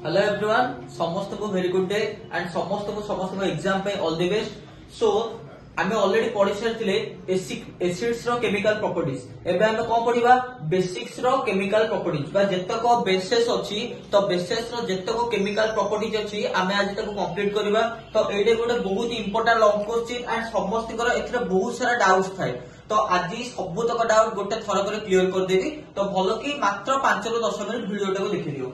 Hello everyone समस्त को very good day and समस्त को एग्जाम पे ऑल द बेस्ट। सो आमे ऑलरेडी पढ़ी सारथिले एसिड्स रो केमिकल प्रॉपर्टीज। एबे आमे कोन पढिबा बेसिक्स रो केमिकल प्रॉपर्टीज बा जेतको बेसेस अछि तो बेसेस रो जेतको केमिकल प्रॉपर्टीज अछि आमे आज तक कंप्लीट करबा। तो एडे गोटे बहुत इंपोर्टेंट लॉन्ग क्वेश्चन एंड समस्त को एथरे बहुत सारा डाउट्स थाए। तो आज सब तक डाउट गोटे थर करे क्लियर कर देबी। तो भलो कि मात्र 5 ରୁ 10 मिनिट वीडियो टाको देखि दियो।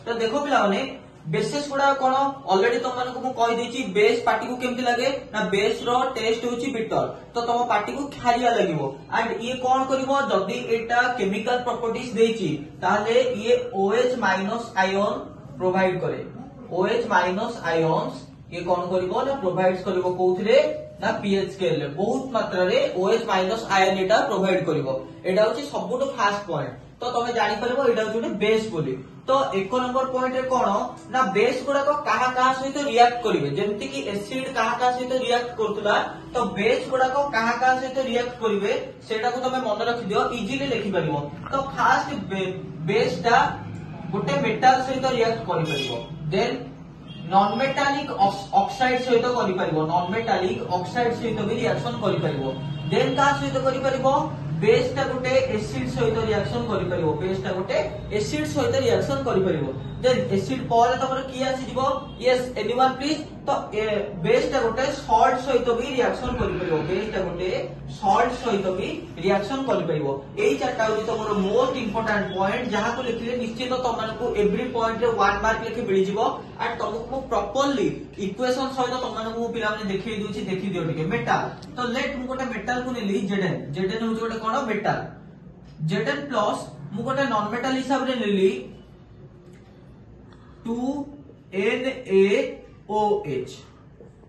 तो देखो पिलाने बेसेस गुडा कोन ऑलरेडी तुम मानको मु कहि देछि बेस पार्टी को केमति लागे ना बेस रो टेस्ट होछि बिटर। तो तुम पार्टी को खारिया लागिवो एंड ये कोन करिवो जदी एटा केमिकल प्रॉपर्टीज देछि ताले ये OH माइनस आयन प्रोवाइड करे। OH माइनस आयन्स ये कोन करिवो ना प्रोवाइड्स करिवो कोउथरे ना पीएच स्केल रे बहुत मात्रा रे OH माइनस आयन एटा प्रोवाइड करिवो। एटा होछि सबुटो फास्ट पॉइंट। तो तुम जानि परबो एटा होछि बेस बोली। तो 1 नंबर पॉइंट रे कोन ना बेस गुडा को कहा कहा सहित रिएक्ट करिवे जेमति कि एसिड कहा कहा सहित रिएक्ट करतुला। तो बेस गुडा को कहा कहा सहित रिएक्ट करिवे सेटा को तुम मन रखि दियो इजीली लिखि परिबो। तो फास्ट बेस टा गोटे मेटल सहित रिएक्ट करि परिबो। देन नॉन मेटालिक ऑक्साइड सहित करि परिबो। नॉन मेटालिक ऑक्साइड सहित भी रिएक्शन करि परिबो। देन का सहित करि परिबो बेस टा गोटे एसिड सहित रिएक्शन करि परिबो। बेस टा गोटे एसिड सहित रिएक्शन करि परिबो। देन एसिड पर तमर की आसी दिबो यस एनीवन प्लीज। तो बेस टा गोटे सॉल्ट सहित भी रिएक्शन करि परिबो। बेस टा गोटे सॉल्ट सहित भी रिएक्शन करि परिबो। एई चारटा होची तमर मोस्ट इंपोर्टेंट पॉइंट जहा को लिखले निश्चित तमनको एवरी पॉइंट रे 1 मार्क लेके मिलि जिवो। एंड तुमको प्रॉपर्ली इक्वेशन सहित तुमनको पिला माने देखि दोछि देखि दियो टिके मेटल। तो लेट मु गोटे मेटल को नेली Zn होची गोटे कोन मेटल Zn प्लस मु गोटे नॉन मेटल हिसाब रे नेली 2NaOH।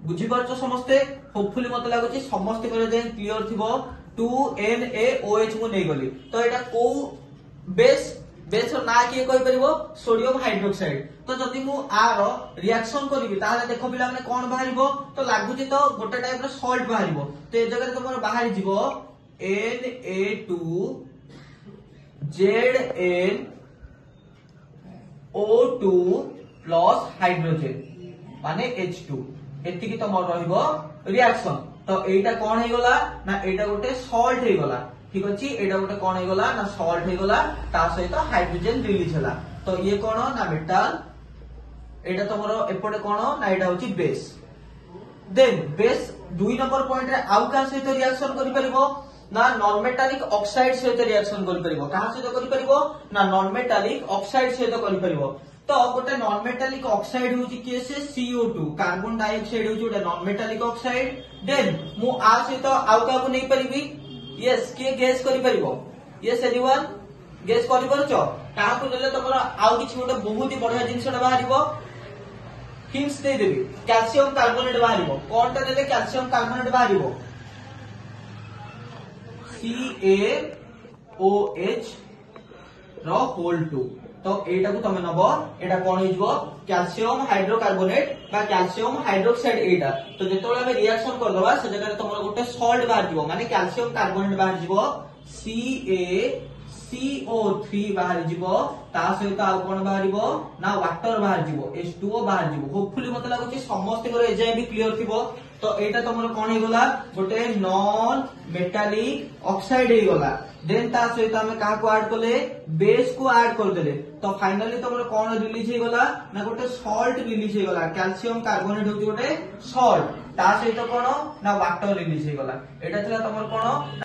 बुझी परछो समस्ते होपफुली मते लागुची समस्ते करे जे क्लियर थिबो 2NaOH मु नै गली। तो एटा को बेस बेस रो ना किए कहि परिबो सोडियम हाइड्रोक्साइड। तो जदि मु आर रिएक्शन करबी ताले देखो पिला माने कोन बाहरिबो तो लागुची तो गोटे टाइप रो सॉल्ट बाहरिबो। तो ए जगह तमर बाहरी जिवो Na2ZnO2 प्लस हाइड्रोजन माने H2 एति की तमर रहइबो रिएक्शन। तो एटा कोन हे गला ना एटा गोटे सॉल्ट हे गला। ठीक अछि एटा गोटे कोन हे गला ना सॉल्ट हे गला ता सहित हाइड्रोजन रिलीज हला। तो ये कोन ना मेटल एटा तमरो एपटे कोन ना एटा होची base. Then base 2 number point रे आउ का सहित रिएक्शन करि परिबो ना नॉन मेटालिक ऑक्साइड सहित रिएक्शन करि परिबो। कहा सहित करि परिबो ना नॉन मेटालिक ऑक्साइड सहित करि परिबो। तो गोटे नॉन मेटालिक ऑक्साइड होची के से CO2 कार्बन डाइऑक्साइड होची गोटे नॉन मेटालिक ऑक्साइड। देन मु आ सहित आउ का को नै परिबी यस के गैस करि परिबो यस एनीवन गैस करि परछो का को नेले तमरा आउ किछि गोटे बहुत ही बढ़िया जिंसटा बाहरिबो। हिंट्स दे देबी कैल्शियम कार्बोनेट बाहरिबो। कोनटा नेले कैल्शियम कार्बोनेट बाहरिबो CaOH रो होल 2। तो एटा को तमे नबो एटा कोन हिजबो कैल्शियम हाइड्रोकार्बोनेट बा कैल्शियम हाइड्रोक्साइड एटा। तो जेतोले हम रिएक्शन कर दबा से जगह तमरा गोटे सॉल्ट बाहर जिवो माने कैल्शियम कार्बोनेट बाहर जिवो CaCO3 बाहर जिवो ता सहित आ कोन बाहरिबो ना वाटर बाहर जिवो H2O बाहर जिवो। होपफुली मते लागुची समस्त को एजाय भी क्लियर थिबो। तो एटा तमरा कोन हे गला गोटे नॉन मेटालिक ऑक्साइड हे गला। देन ता सहित हमें का को ऐड करले बेस को ऐड कर देले। तो फाइनली तमरा कोन रिलीज हे गला ना गोटे सॉल्ट रिलीज हे गला। कैल्शियम कार्बोनेट होती गोटे सॉल्ट ता सहित कोन ना वाटर रिलीज हे गला। एटा छला तमरा कोन